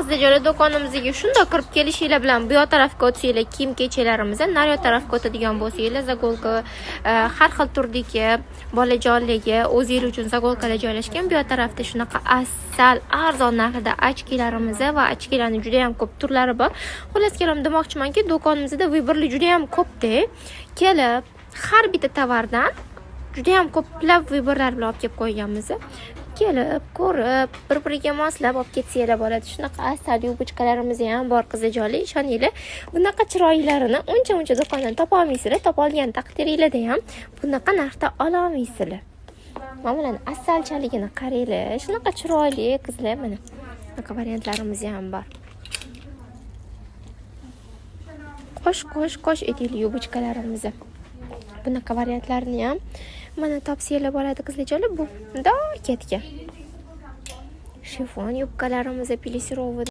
Qizlar do'konimizga shunday kirib kelishinglar bilan bu yoq tarafga o'tsanglar kiyim kechalarimiz, nari yoq tarafga o'tadigan bo'lsanglar zagolka har xil turdagi bolajonligi o'zingiz uchun zagolkalar joylashgan. Bu yoq tarafda shunaqa asal arzon narxida ochkilarimiz va ochkilarning juda ham ko'p turlari bor. Xullas kelam demoqchimanki, do'konimizda vibrli juda ham ko'pda. Kelib har bitta tovardan juda ham ko'plab vibrlar bilan olib kelib qo'yganmiz. Kelib, ko'rib, bir-biriga moslab olib ketsanglar bo'ladi. Shunaqa asal yubочкаlarimiz ham bor qizlar. Ishoninglar, bunaqa chiroylarini uncha do'kondan topa olmaysizlar. Topa olgan taqdiringizda ham bunaqa narxda ola olmaysizlar. Mana bularning asalchaligini qaranglar. Shunaqa chiroyli qizlar, mana. Bunaqa variantlarimiz ham bor. Qo'sh etikli yubочкаlarimiz. Bunaqa variantlarni ham mana topsanglar bo'ladi qizlar. Bu bunday ketgan. Shifon yubkalarimiz, plesirovый